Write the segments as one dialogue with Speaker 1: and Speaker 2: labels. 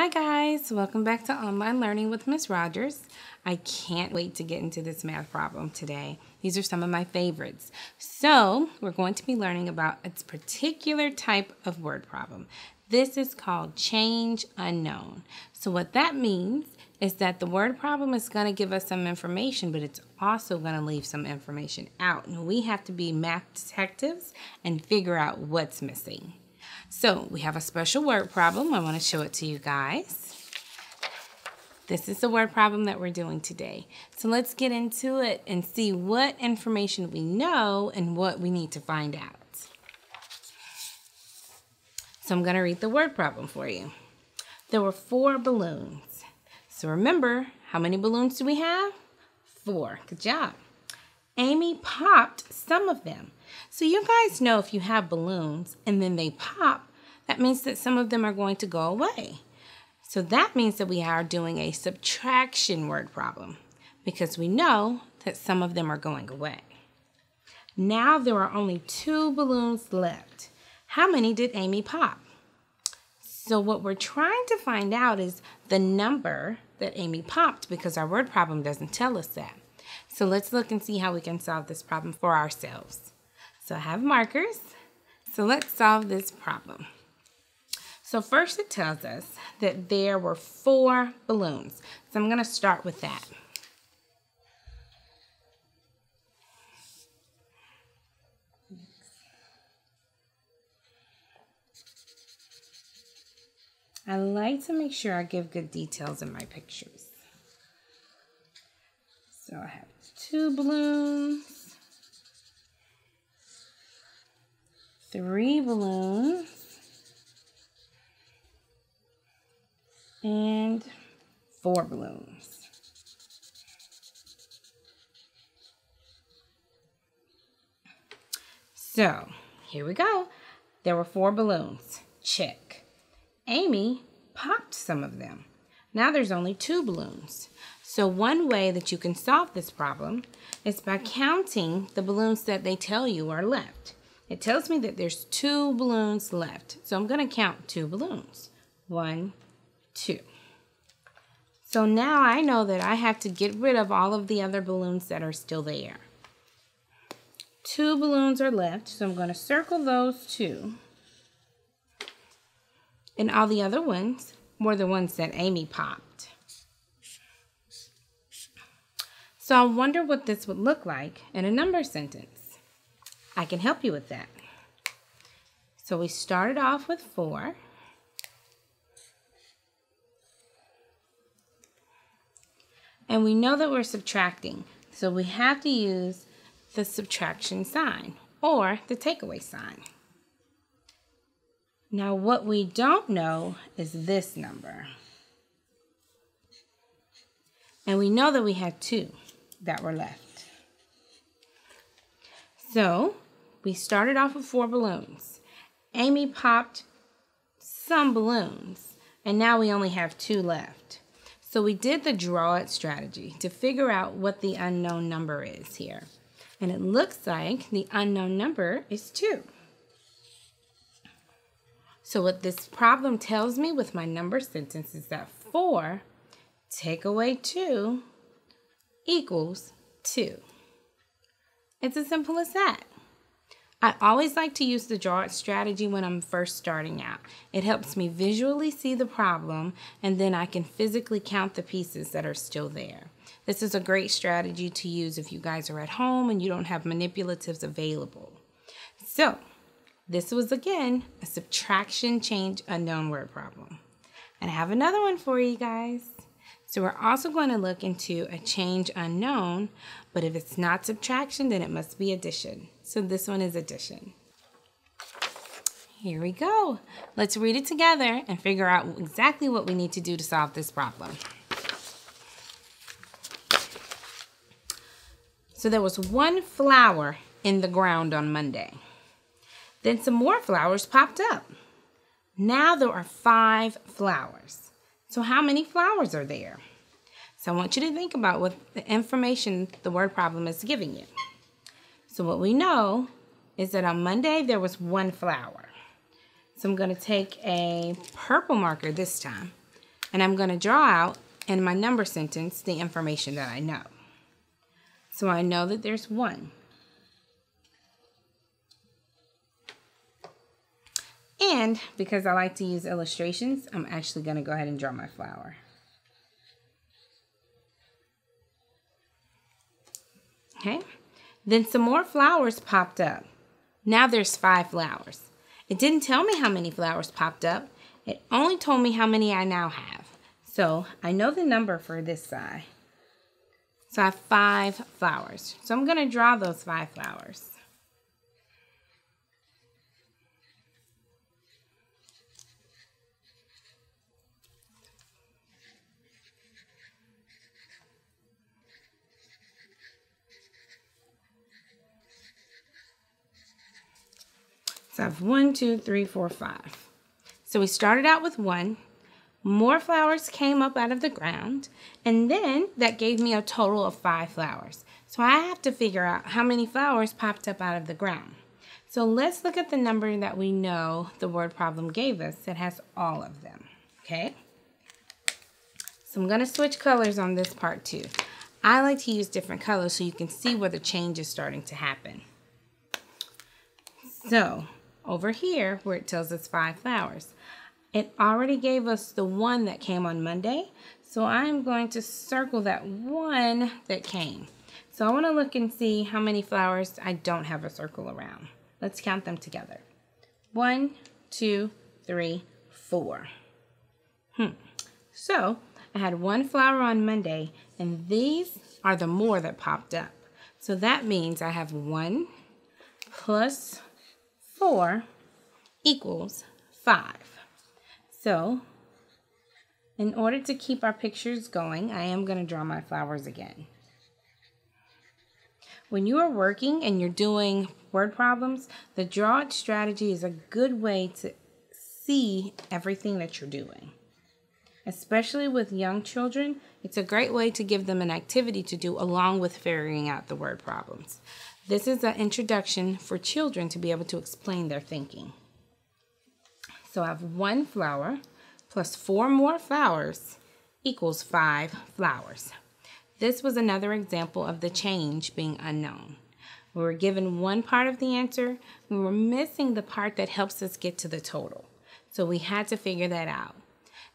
Speaker 1: Hi guys, welcome back to Online Learning with Ms. Rogers. I can't wait to get into this math problem today. These are some of my favorites. So we're going to be learning about a particular type of word problem. This is called change unknown. So what that means is that the word problem is going to give us some information, but it's also going to leave some information out. And we have to be math detectives and figure out what's missing. So we have a special word problem. I want to show it to you guys. This is the word problem that we're doing today. So let's get into it and see what information we know and what we need to find out. So I'm going to read the word problem for you. There were 4 balloons. So remember, how many balloons do we have? 4. Good job. Amy popped some of them. So you guys know if you have balloons and then they pop, that means that some of them are going to go away. So that means that we are doing a subtraction word problem because we know that some of them are going away. Now there are only 2 balloons left. How many did Amy pop? So what we're trying to find out is the number that Amy popped because our word problem doesn't tell us that. So let's look and see how we can solve this problem for ourselves. So I have markers. So let's solve this problem. So first it tells us that there were 4 balloons. So I'm going to start with that. I like to make sure I give good details in my pictures. So I have 2 balloons, 3 balloons, and 4 balloons. So here we go. There were 4 balloons. Check. Amy popped some of them. Now there's only 2 balloons. So one way that you can solve this problem is by counting the balloons that they tell you are left. It tells me that there's 2 balloons left. So I'm going to count 2 balloons. 1, 2. So now I know that I have to get rid of all of the other balloons that are still there. 2 balloons are left, so I'm going to circle those 2. And all the other ones were the ones that Amy popped. So I wonder what this would look like in a number sentence. I can help you with that. So we started off with 4. And we know that we're subtracting. So we have to use the subtraction sign or the takeaway sign. Now what we don't know is this number. And we know that we had 2 that were left. So we started off with 4 balloons. Amy popped some balloons, and now we only have 2 left. So we did the draw it strategy to figure out what the unknown number is here. And it looks like the unknown number is 2. So what this problem tells me with my number sentence is that 4 take away 2 equals 2. It's as simple as that. I always like to use the draw it strategy when I'm first starting out. It helps me visually see the problem, and then I can physically count the pieces that are still there. This is a great strategy to use if you guys are at home and you don't have manipulatives available. So this was, again, a subtraction change unknown word problem. And I have another one for you guys. So we're also going to look into a change unknown, but if it's not subtraction, then it must be addition. So this one is addition. Here we go. Let's read it together and figure out exactly what we need to do to solve this problem. So there was 1 flower in the ground on Monday. Then some more flowers popped up. Now there are 5 flowers. So how many flowers are there? So I want you to think about what the information the word problem is giving you. So what we know is that on Monday there was 1 flower. So I'm going to take a purple marker this time And I'm going to draw out in my number sentence the information that I know. So I know that there's 1. And because I like to use illustrations, I'm actually going to go ahead and draw my flower. Okay, then some more flowers popped up. Now there's 5 flowers. It didn't tell me how many flowers popped up. It only told me how many I now have. So I know the number for this side. So I have 5 flowers. So I'm going to draw those 5 flowers. So I have 1, 2, 3, 4, 5. So we started out with 1. More flowers came up out of the ground. And then that gave me a total of 5 flowers. So I have to figure out how many flowers popped up out of the ground. So let's look at the number that we know the word problem gave us that has all of them. Okay? So I'm going to switch colors on this part too. I like to use different colors so you can see where the change is starting to happen. So over here where it tells us 5 flowers, it already gave us the 1 that came on Monday. So I'm going to circle that 1 that came. So I want to look and see how many flowers I don't have a circle around. Let's count them together. 1, 2, 3, 4. So I had 1 flower on Monday, and these are the more that popped up. So that means I have 1 plus 4 equals 5. So in order to keep our pictures going, I am going to draw my flowers again. When you are working and you're doing word problems, the draw it strategy is a good way to see everything that you're doing. Especially with young children, it's a great way to give them an activity to do along with figuring out the word problems. This is an introduction for children to be able to explain their thinking. So I have 1 flower plus 4 more flowers equals 5 flowers. This was another example of the change being unknown. We were given one part of the answer. We were missing the part that helps us get to the total. So we had to figure that out.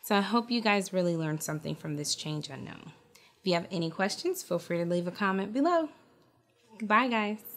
Speaker 1: So I hope you guys really learned something from this change unknown. If you have any questions, feel free to leave a comment below. Goodbye, guys.